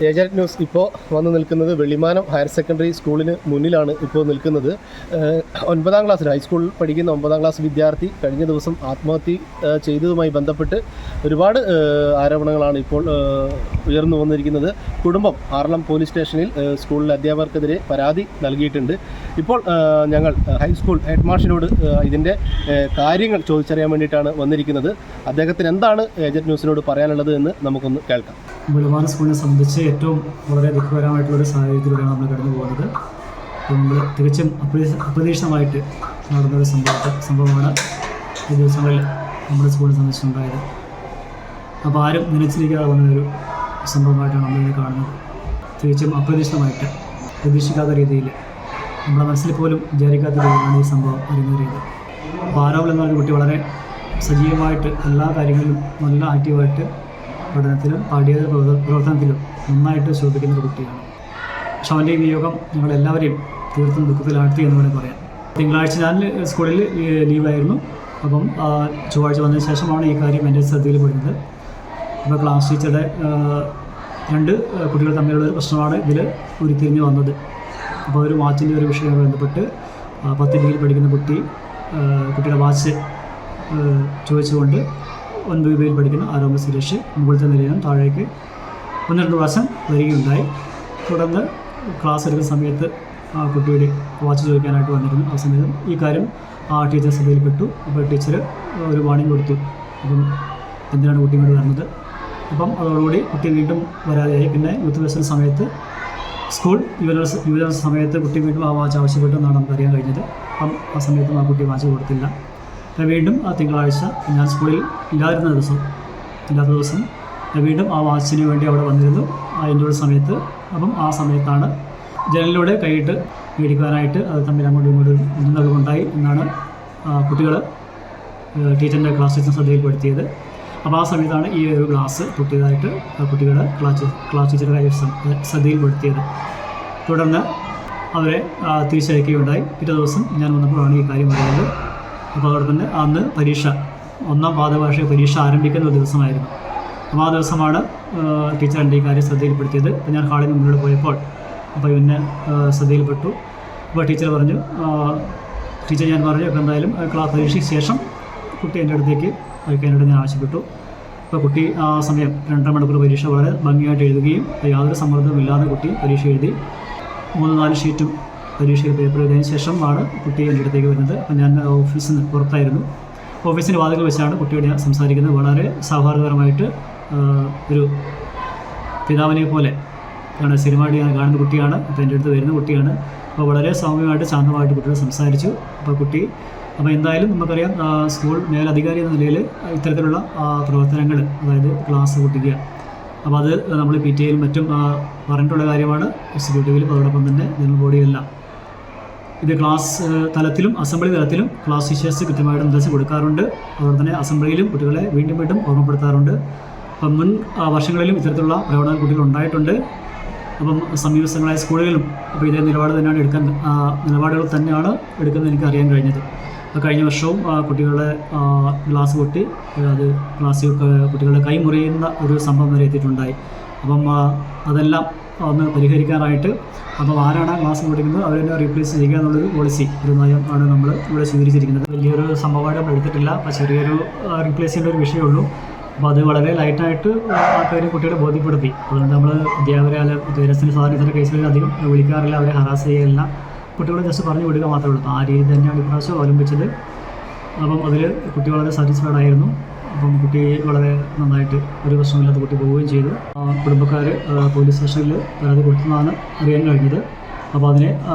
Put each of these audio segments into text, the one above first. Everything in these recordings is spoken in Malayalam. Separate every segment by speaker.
Speaker 1: ഏജന്റ് ന്യൂസ് ഇപ്പോൾ വന്ന് നിൽക്കുന്നത് വെള്ളിമാനം ഹയർ സെക്കൻഡറി സ്കൂളിന് മുന്നിലാണ് ഇപ്പോൾ നിൽക്കുന്നത്. 9ാം ക്ലാസ്സിൽ ഹൈസ്കൂളിൽ പഠിക്കുന്ന 9ാം ക്ലാസ് വിദ്യാർത്ഥി കഴിഞ്ഞ ദിവസം ആത്മഹത്യ ചെയ്തതുമായി ബന്ധപ്പെട്ട് ഒരുപാട് ആരോപണങ്ങളാണ് ഇപ്പോൾ ഉയർന്നു വന്നിരിക്കുന്നത്. കുടുംബം ആറളം പോലീസ് സ്റ്റേഷനിൽ സ്കൂളിലെ അധ്യാപകർക്കെതിരെ പരാതി നൽകിയിട്ടുണ്ട്. ഇപ്പോൾ ഞങ്ങൾ ഹൈസ്കൂൾ ഹെഡ് മാഷിനോട് ഇതിൻ്റെ കാര്യങ്ങൾ ചോദിച്ചറിയാൻ വേണ്ടിയിട്ടാണ് വന്നിരിക്കുന്നത്. അദ്ദേഹത്തിന് എന്താണ് ഏജന്റ് ന്യൂസിനോട് പറയാനുള്ളത് എന്ന് നമുക്കൊന്ന് കേൾക്കാം.
Speaker 2: വെള്ളിമാനം സ്കൂളിനെ സംബന്ധിച്ച് ഏറ്റവും വളരെ ദുഃഖകരമായിട്ടുള്ളൊരു സാഹചര്യത്തിലൂടെയാണ് നമ്മൾ കടന്നു പോകുന്നത്. നമ്മൾ തികച്ചും അപ്രതീക്ഷിതമായിട്ട് നടന്നൊരു സംഭവമാണ് ഈ ദിവസങ്ങളിൽ നമ്മുടെ സ്കൂളിനെ സംബന്ധിച്ചുണ്ടായത്. അപ്പോൾ ആരും നനച്ചിരിക്കാതെ വന്നൊരു സംഭവമായിട്ടാണ് നമ്മളിത് കാണുന്നത്. തികച്ചും അപ്രതീക്ഷിതമായിട്ട് പ്രതീക്ഷിക്കാത്ത രീതിയിൽ നമ്മുടെ മനസ്സിൽ പോലും വിചാരിക്കാത്ത രീതിയിലാണ് ഈ സംഭവം അരങ്ങേറിയത്. അപ്പോൾ ആരോപണം എന്ന് പറഞ്ഞ കുട്ടി വളരെ സജീവമായിട്ട് എല്ലാ കാര്യങ്ങളിലും നല്ല ആക്റ്റീവായിട്ട് പഠനത്തിലും പാഠ്യേതര പ്രവർത്തനത്തിലും നന്നായിട്ട് ശോഭിക്കുന്നൊരു കുട്ടിയാണ്. പക്ഷെ അവൻ്റെ ഈ വിയോഗം ഞങ്ങളെല്ലാവരെയും തീർത്തും ദുഃഖത്തിലാഴ്ത്തി എന്ന് വേണമെങ്കിൽ പറയാം. തിങ്കളാഴ്ച ഞാൻ സ്കൂളിൽ ലീവായിരുന്നു. അപ്പം ചൊവ്വാഴ്ച വന്നതിന് ശേഷമാണ് ഈ കാര്യം എൻ്റെ ശ്രദ്ധയിൽപ്പെടുന്നത്. അപ്പോൾ ക്ലാസ് ടീച്ചറുടെ 2 കുട്ടികൾ തമ്മിലുള്ള ഒരു പ്രശ്നമാണ് ഇതിൽ ഉരുത്തിരിഞ്ഞ് വന്നത്. അപ്പോൾ ഒരു വാച്ചിൻ്റെ ഒരു വിഷയവുമായി ബന്ധപ്പെട്ട് 10ാം ക്ലാസ്സിൽ പഠിക്കുന്ന കുട്ടിയുടെ വാച്ച് ചോദിച്ചുകൊണ്ട് 9ാം ക്ലാസ്സിൽ പഠിക്കുന്ന ആരോഗ്യ സുരേഷ് മുകളിലത്തെ നിലയിൽ നിന്നും താഴേക്ക് 1-2 പ്രാവശ്യം വരികയുണ്ടായി. തുടർന്ന് ക്ലാസ് എടുക്കുന്ന സമയത്ത് ആ കുട്ടിയുടെ വാച്ച് ചോദിക്കാനായിട്ട് വന്നിരുന്നു. ആ സമയത്ത് ഈ കാര്യം ടീച്ചർ ശ്രദ്ധയിൽപ്പെട്ടു. അപ്പോൾ ടീച്ചർ ഒരു വാണിംഗ് കൊടുത്തു. അപ്പം എന്തിനാണ് കുട്ടി ഇങ്ങോട്ട് വരുന്നത്? അപ്പം അതോടുകൂടി കുട്ടി വീണ്ടും വരാതെയായി. പിന്നെ യൂത്ത് ഫെസ്റ്റിവൽ സമയത്ത് സ്കൂൾ യുവജന സമയത്ത് കുട്ടി വീണ്ടും ആ വാച്ച് ആവശ്യപ്പെട്ടു എന്നാണ് നമുക്ക് അറിയാൻ കഴിഞ്ഞത്. അപ്പം ആ സമയത്തും ആ കുട്ടി വാച്ച് കൊടുത്തില്ല. വീണ്ടും ആ തിങ്കളാഴ്ച ഞാൻ സ്കൂളിൽ ഇല്ലാത്ത ദിവസം വീണ്ടും ആ വാച്ചിന് വേണ്ടി അവിടെ വന്നിരുന്നു അതിൻ്റെ സമയത്ത്. അപ്പം ആ സമയത്താണ് ജനലിലൂടെ കൈയിട്ട് മേടിക്കാനായിട്ട് അത് തമ്മിൽ അങ്ങോട്ടും ഇങ്ങോട്ടും ഉണ്ടായി എന്നാണ് കുട്ടികൾ ടീച്ചറിൻ്റെ ക്ലാസ് ടീച്ചർ ശ്രദ്ധയിൽപ്പെടുത്തിയത്. അപ്പോൾ ആ സമയത്താണ് ഈ ഒരു ഗ്ലാസ് പൊട്ടിയതായിട്ട് കുട്ടികൾ ക്ലാസ് ടീച്ചറുടെ ശ്രദ്ധയിൽപ്പെടുത്തിയത്. തുടർന്ന് അവരെ തിരിച്ചയക്കുകയുണ്ടായി. പിറ്റേ ദിവസം ഞാൻ വന്നപ്പോഴാണ് ഈ കാര്യം പറയുന്നത്. അപ്പോൾ അതോടെ തന്നെ അന്ന് പരീക്ഷ 1ാം പാദഭാഷ പരീക്ഷ ആരംഭിക്കുന്ന ഒരു ദിവസമായിരുന്നു. അപ്പോൾ ആ ദിവസമാണ് ടീച്ചർ എൻ്റെ ഈ കാര്യം ശ്രദ്ധയിൽപ്പെടുത്തിയത്. അപ്പോൾ ഞാൻ ഹാളിൽ നിന്ന് മുന്നോട്ട് പോയപ്പോൾ അപ്പോൾ ഇവന്നെ ശ്രദ്ധയിൽപ്പെട്ടു. അപ്പോൾ ടീച്ചർ ഞാൻ പറഞ്ഞു അപ്പോൾ എന്തായാലും പരീക്ഷയ്ക്ക് ശേഷം കുട്ടി എൻ്റെ അടുത്തേക്ക് അയക്കാനായിട്ട് ഞാൻ ആവശ്യപ്പെട്ടു. അപ്പോൾ കുട്ടി ആ സമയം 2.5 മണിക്കൂർ പരീക്ഷ വളരെ ഭംഗിയായിട്ട് എഴുതുകയും യാതൊരു സമ്മർദ്ദമില്ലാതെ കുട്ടി പരീക്ഷ എഴുതി. 3-4 ഷീറ്റും പരീക്ഷയിൽ പേപ്പർ എഴുതിയതിന് ശേഷമാണ് കുട്ടി എൻ്റെ അടുത്തേക്ക് വരുന്നത്. അപ്പോൾ ഞാൻ ഓഫീസിൽ നിന്ന് പുറത്തായിരുന്നു. ഓഫീസിൻ്റെ വാതിൽ വെച്ചാണ് കുട്ടിയോട് ഞാൻ സംസാരിക്കുന്നത്. വളരെ സൗഹാർദ്ദപരമായിട്ട് ഒരു പിതാവിനെ പോലെ സ്ഥിരമായിട്ട് ഞാൻ കാണുന്ന കുട്ടിയാണ്. അപ്പോൾ എൻ്റെ അടുത്ത് വരുന്ന കുട്ടിയാണ്. അപ്പോൾ വളരെ സൗമ്യമായിട്ട് ശാന്തമായിട്ട് കുട്ടിയോട് സംസാരിച്ചു. അപ്പോൾ എന്തായാലും നമുക്കറിയാം സ്കൂൾ മേലധികാരി എന്ന നിലയിൽ ഇത്തരത്തിലുള്ള പ്രവർത്തനങ്ങൾ, അതായത് ക്ലാസ് പൊട്ടിക്കുക, അപ്പോൾ അത് നമ്മൾ PTA-യിലും മറ്റും പറഞ്ഞിട്ടുള്ള കാര്യമാണ്. എക്സിക്യൂട്ടീവിലും അതോടൊപ്പം തന്നെ ജനറൽ ബോഡിയിലെല്ലാം ഇത് ക്ലാസ് തലത്തിലും അസംബ്ലി തലത്തിലും ക്ലാസ് ടീച്ചേഴ്സ് കൃത്യമായിട്ട് നിർദ്ദേശം കൊടുക്കാറുണ്ട്. അതുപോലെ തന്നെ അസംബ്ലിയിലും കുട്ടികളെ വീണ്ടും ഓർമ്മപ്പെടുത്താറുണ്ട്. അപ്പം മുൻ വർഷങ്ങളിലും ഇത്തരത്തിലുള്ള പ്രവണതകൾ കുട്ടികൾ ഉണ്ടായിട്ടുണ്ട്. അപ്പം സമീപസ്ഥങ്ങളായ സ്കൂളുകളിലും അപ്പോൾ ഇതേ നിലപാടുകൾ തന്നെയാണ് എടുക്കുന്നത് എനിക്ക് അറിയാൻ കഴിഞ്ഞത്. കഴിഞ്ഞ വർഷവും കുട്ടികളുടെ ഗ്ലാസ് പൊട്ടി അത് കുട്ടികളുടെ കൈ മുറിയുന്ന ഒരു സംഭവം വരെ എത്തിയിട്ടുണ്ടായി. അപ്പം അതെല്ലാം ഒന്ന് പരിഹരിക്കാനായിട്ട് അപ്പോൾ ആരാണ് ക്ലാസ് പഠിക്കുന്നത് അവരെ റീപ്ലേസ് ചെയ്യുക എന്നുള്ളൊരു പോളിസി, ഒരു നയം ആണ് നമ്മൾ ഇവിടെ സ്വീകരിച്ചിരിക്കുന്നത്. വലിയൊരു സംഭവമായിട്ട് നമ്മൾ എടുത്തിട്ടില്ല. അപ്പോൾ ചെറിയൊരു റീപ്ലേസ് ചെയ്യേണ്ട ഒരു വിഷയമുള്ളൂ. അപ്പോൾ അത് വളരെ ലൈറ്റായിട്ട് ആൾക്കാർ കുട്ടികളെ ബോധ്യപ്പെടുത്തി. അതുകൊണ്ട് നമ്മൾ അധ്യാപകരെ പേരൻസിൻ്റെ സാധനത്തിൻ്റെ കേസുകളിൽ അധികം വിളിക്കാറില്ല, അവരെ ഹറാസ് ചെയ്യുകയല്ല, കുട്ടികളെ ജസ്റ്റ് പറഞ്ഞു വിടുക മാത്രമേ ഉള്ളൂ. ആ രീതി തന്നെയാണ് ഇപ്രാവശ്യം അവലംബിച്ചത്. അപ്പം അതിൽ കുട്ടി വളരെ സാറ്റിസ്ഫൈഡ് ആയിരുന്നു. അപ്പം കുട്ടി വളരെ നന്നായിട്ട് ഒരു പ്രശ്നമില്ലാത്ത കുട്ടി പോവുകയും ചെയ്തു. കുടുംബക്കാർ പോലീസ് സ്റ്റേഷനിൽ പരാതി കൊടുത്തതാണ് അറിയാൻ കഴിഞ്ഞത്. അപ്പോൾ അതിനെ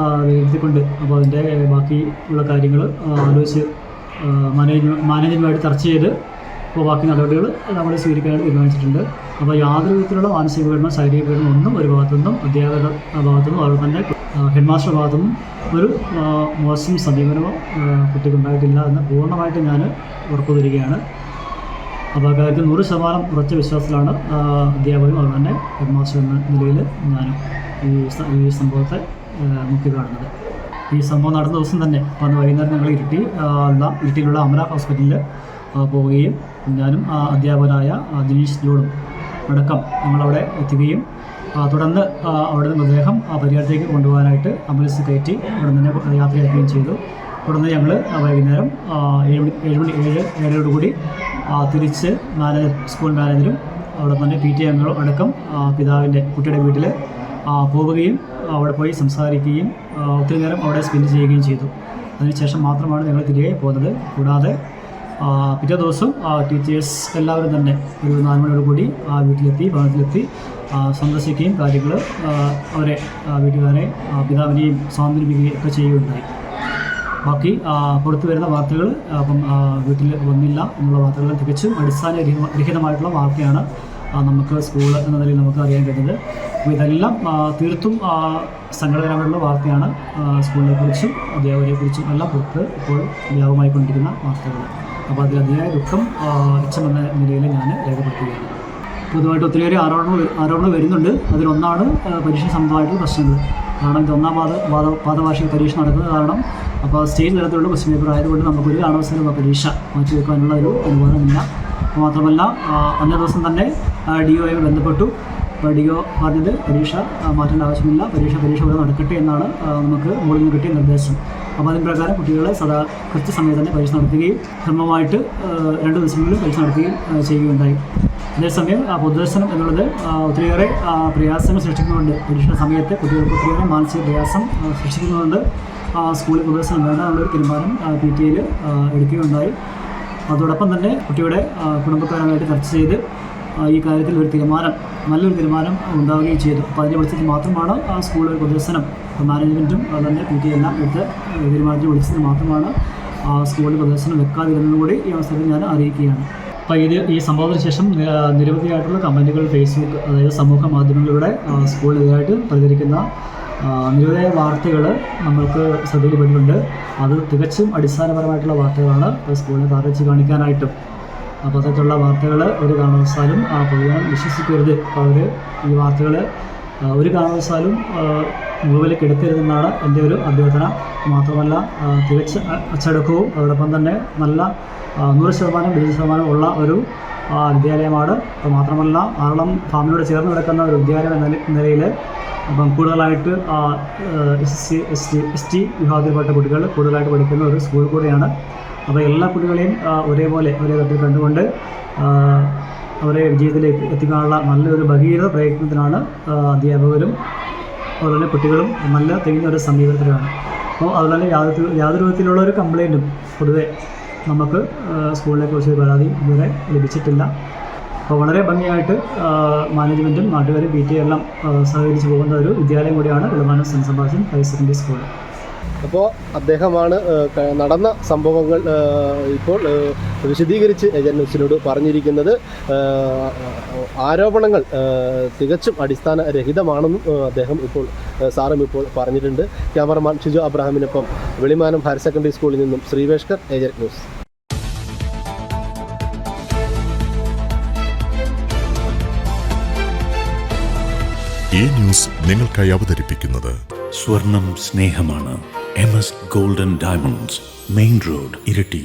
Speaker 2: വിലയിരുത്തിക്കൊണ്ട് അപ്പോൾ അതിൻ്റെ ബാക്കി ഉള്ള കാര്യങ്ങൾ ആലോചിച്ച് മാനേജ്മെൻറ്റുമായിട്ട് ചർച്ച ചെയ്ത് അപ്പോൾ ബാക്കി നടപടികൾ നമ്മൾ സ്വീകരിക്കാനായിട്ട് തീരുമാനിച്ചിട്ടുണ്ട്. അപ്പോൾ യാതൊരു വിധത്തിലുള്ള മാനസിക പീഡനം, ശാരീരിക പീഡനം ഒന്നും ഒരു ഭാഗത്തുനിന്നും അധ്യാപകരുടെ ഭാഗത്തുനിന്നും അതുപോലെ തന്നെ ഹെഡ് മാസ്റ്റർ ഭാഗത്തുനിന്നും ഒരു മോശം സമീപനമോ കുട്ടിക്കുണ്ടായിട്ടില്ല എന്ന് പൂർണ്ണമായിട്ട് ഞാൻ ഉറപ്പു തരികയാണ്. അപ്പോൾ ആ കാര്യത്തിൽ 100% ഉറച്ച വിശ്വാസത്തിലാണ് അധ്യാപകരും അതുപോലെ തന്നെ ഹെഡ് മാസ്റ്റർ എന്ന നിലയിൽ ഞാനും ഈ സംഭവത്തെ നോക്കിക്കാണുന്നത്. ഈ സംഭവം നടന്ന ദിവസം തന്നെ അന്ന് വൈകുന്നേരം ഞങ്ങൾ ഇരിട്ടിയിലുള്ള അമല ഹോസ്പിറ്റലിൽ പോവുകയും ഞാനും അധ്യാപകനായ ദിനേശ് ജോളും അടക്കം ഞങ്ങളവിടെ എത്തുകയും തുടർന്ന് അവിടെ നിന്ന് മൃതദേഹം പരിയാരത്തേക്ക് കൊണ്ടുപോകാനായിട്ട് ആംബുലൻസ് കയറ്റി അവിടെ തന്നെ യാത്രയാക്കുകയും ചെയ്തു. തുടർന്ന് ഞങ്ങൾ വൈകുന്നേരം 7:07 തിരിച്ച് സ്കൂൾ മാനേജരും അവിടെ തന്നെ PTA അംഗങ്ങളും അടക്കം പിതാവിൻ്റെ കുട്ടിയുടെ വീട്ടിൽ പോവുകയും അവിടെ പോയി സംസാരിക്കുകയും ഒത്തിരി നേരം അവിടെ സ്പെൻഡ് ചെയ്യുകയും ചെയ്തു. അതിനുശേഷം മാത്രമാണ് ഞങ്ങൾ തിരികെ പോകുന്നത്. കൂടാതെ പിറ്റേ ദിവസം ടീച്ചേഴ്സ് എല്ലാവരും തന്നെ ഒരു 4 മണിയോടുകൂടി ഭവനത്തിലെത്തി സന്ദർശിക്കുകയും കാര്യങ്ങൾ അവരെ വീട്ടുകാരെ പിതാവിനെയും സ്വാതന്ത്ര്യപ്പിക്കുകയും ഒക്കെ ചെയ്യുകയുണ്ടായി. ബാക്കി പുറത്തു വരുന്ന വാർത്തകൾ വീട്ടിൽ വന്നില്ല എന്നുള്ള വാർത്തകൾ തികച്ചും അടിസ്ഥാനരഹിതമായിട്ടുള്ള വാർത്തയാണ് നമുക്ക് സ്കൂൾ എന്ന നിലയിൽ നമുക്ക് അറിയാൻ കഴിയുന്നത്. അപ്പോൾ ഇതെല്ലാം തീർത്തും സങ്കടകരമായിട്ടുള്ള വാർത്തയാണ്. സ്കൂളിനെക്കുറിച്ചും അധ്യാപകരെക്കുറിച്ചും എല്ലാം പുറത്ത് ഇപ്പോൾ വ്യാപകമായിക്കൊണ്ടിരിക്കുന്ന വാർത്തകൾ. അപ്പോൾ അതിൽ അതിയായ ദുഃഖം എന്ന നിലയിൽ ഞാൻ രേഖപ്പെടുത്തുകയാണ്. പൊതുവായിട്ട് ഒത്തിരിയേറെ ആരോപണങ്ങൾ വരുന്നുണ്ട്. അതിലൊന്നാണ് പരീക്ഷ സംബന്ധമായിട്ടുള്ള പ്രശ്നങ്ങൾ. കാരണം ഇത് ഒന്നാം പാദവാർഷിക പരീക്ഷ നടക്കുന്നത് കാരണം അപ്പോൾ സ്റ്റേറ്റ് തലത്തിലുള്ള ക്വസ്റ്റ്യൻ പേപ്പർ ആയതുകൊണ്ട് നമുക്കൊരു കാരണവശാലും പരീക്ഷ മാറ്റിവെക്കാനുള്ള ഒരു അനുവാദമില്ല. മാത്രമല്ല അന്നേ ദിവസം തന്നെ DO ബന്ധപ്പെട്ടു. അപ്പോൾ DO പറഞ്ഞത് പരീക്ഷ മാറ്റേണ്ട ആവശ്യമില്ല, പരീക്ഷ ഇവിടെ നടക്കട്ടെ എന്നാണ് നമുക്ക് മുകളിൽ നിന്ന് കിട്ടിയ നിർദ്ദേശം. അപ്പോൾ അതിന് പ്രകാരം കുട്ടികളെ കൃത്യസമയത്ത് തന്നെ പരീക്ഷ നടത്തുകയും ക്രമമായിട്ട് 2 ദിവസങ്ങളിൽ പരീക്ഷ നടത്തുകയും ചെയ്യുകയുണ്ടായി. അതേസമയം പൊതുദർശനം എന്നുള്ളത് ഒത്തിരിയേറെ പ്രയാസങ്ങൾ സൃഷ്ടിക്കുന്നുണ്ട്. പരീക്ഷ സമയത്ത് കുട്ടികൾക്ക് ഒത്തിരിയേറെ മാനസിക പ്രയാസം സൃഷ്ടിക്കുന്നതുകൊണ്ട് സ്കൂളിൽ പൊതുദർശനം വേണ്ട എന്നുള്ളൊരു തീരുമാനം PTA എടുക്കുകയുണ്ടായി. അതോടൊപ്പം തന്നെ കുട്ടിയുടെ കുടുംബക്കാരുമായിട്ട് ചർച്ച ചെയ്ത് ഈ കാര്യത്തിൽ നല്ലൊരു തീരുമാനം ഉണ്ടാവുകയും ചെയ്തു. അപ്പോൾ അതിൻ്റെ വെളിച്ചത്തിൽ മാത്രമാണ് സ്കൂളിൽ പൊതുദർശനം മാനേജ്മെൻറ്റും അതുതന്നെ PTA എല്ലാം എടുത്ത് തീരുമാനത്തിൽ വിളിച്ചതിന് മാത്രമാണ് സ്കൂളിൽ പൊതുദർശനം വെക്കാതിരുന്നത് കൂടി ഈ അവസരത്തിൽ ഞാൻ അറിയിക്കുകയാണ്. അപ്പോൾ ഈ സംഭവത്തിന് ശേഷം നിരവധിയായിട്ടുള്ള കമൻറ്റുകൾ ഫേസ്ബുക്ക് അതായത് സമൂഹ മാധ്യമങ്ങളിലൂടെ സ്കൂളിനെതിരായിട്ട് പ്രചരിക്കുന്ന നിരവധിയായ വാർത്തകൾ നമ്മൾക്ക് ശ്രദ്ധയിൽപ്പെട്ടിട്ടുണ്ട്. അത് തികച്ചും അടിസ്ഥാനപരമായിട്ടുള്ള വാർത്തകളാണ് സ്കൂളിനെ താറച്ച് കാണിക്കാനായിട്ടും. അപ്പോൾ അത്തരത്തിലുള്ള വാർത്തകൾ ഒരു കാരണവശാലും പൊതുജനം വിശ്വസിക്കരുത്. അപ്പോൾ അവർ ഈ വാർത്തകൾ ഒരു കാരണവശാലും മുകളിലേക്ക് എടുക്കരുതെന്നാണ് എൻ്റെ ഒരു അഭ്യർത്ഥന. മാത്രമല്ല തികച്ച അച്ചടക്കവും അതോടൊപ്പം തന്നെ നല്ല 100% വിജയ ഉള്ള ഒരു വിദ്യാലയമാണ്. അപ്പോൾ മാത്രമല്ല ആറളം ഫാമിനോട് ചേർന്ന് കിടക്കുന്ന ഒരു വിദ്യാലയം എന്ന നിലയിൽ അപ്പം കൂടുതലായിട്ട് ST വിഭാഗത്തിൽപ്പെട്ട കുട്ടികൾ കൂടുതലായിട്ട് പഠിക്കുന്ന ഒരു സ്കൂൾ കൂടെയാണ്. അപ്പോൾ എല്ലാ കുട്ടികളെയും ഒരേ തരത്തിൽ കണ്ടുകൊണ്ട് അവരെ വിജയത്തിലേക്ക് എത്തിക്കാനുള്ള നല്ലൊരു ഭഗീരഥ പ്രയത്നത്തിനാണ് അധ്യാപകരും അതുപോലെ കുട്ടികളും നല്ല തികഞ്ഞ ഒരു സമീപനത്തിലാണ്. അപ്പോൾ അതുപോലെ യാതൊരു വിധത്തിലുള്ള ഒരു കംപ്ലയിൻറ്റും പൊതുവെ നമുക്ക് സ്കൂളിനെക്കുറിച്ച് പരാതി ഇതുവരെ ലഭിച്ചിട്ടില്ല. അപ്പോൾ വളരെ ഭംഗിയായിട്ട് മാനേജ്മെൻറ്റും നാട്ടുകാരും PTA എല്ലാം സഹകരിച്ച് പോകുന്ന ഒരു വിദ്യാലയം കൂടിയാണ് Vilamanam Saint Sebastian higher secondary school.
Speaker 1: അപ്പോൾ അദ്ദേഹമാണ് നടന്ന സംഭവങ്ങൾ ഇപ്പോൾ വിശദീകരിച്ച് ഏജന്റ് ന്യൂസിനോട് പറഞ്ഞിരിക്കുന്നത്. ആരോപണങ്ങൾ തികച്ചും അടിസ്ഥാനരഹിതമാണെന്നും സാറും ഇപ്പോൾ പറഞ്ഞിട്ടുണ്ട്. ക്യാമറമാൻ ഷിജു അബ്രഹാമിനൊപ്പം വെളിമാനം ഹയർ സെക്കൻഡറി സ്കൂളിൽ നിന്നും ശ്രീവേഷ്കർ, ഏജന്റ് ന്യൂസ്.
Speaker 3: ഈ ന്യൂസ് നിങ്ങൾക്കായി അവതരിപ്പിക്കുന്നത്
Speaker 4: സ്വർണം സ്നേഹമാണ്. MS Gold & Diamonds, Main Road, Irati.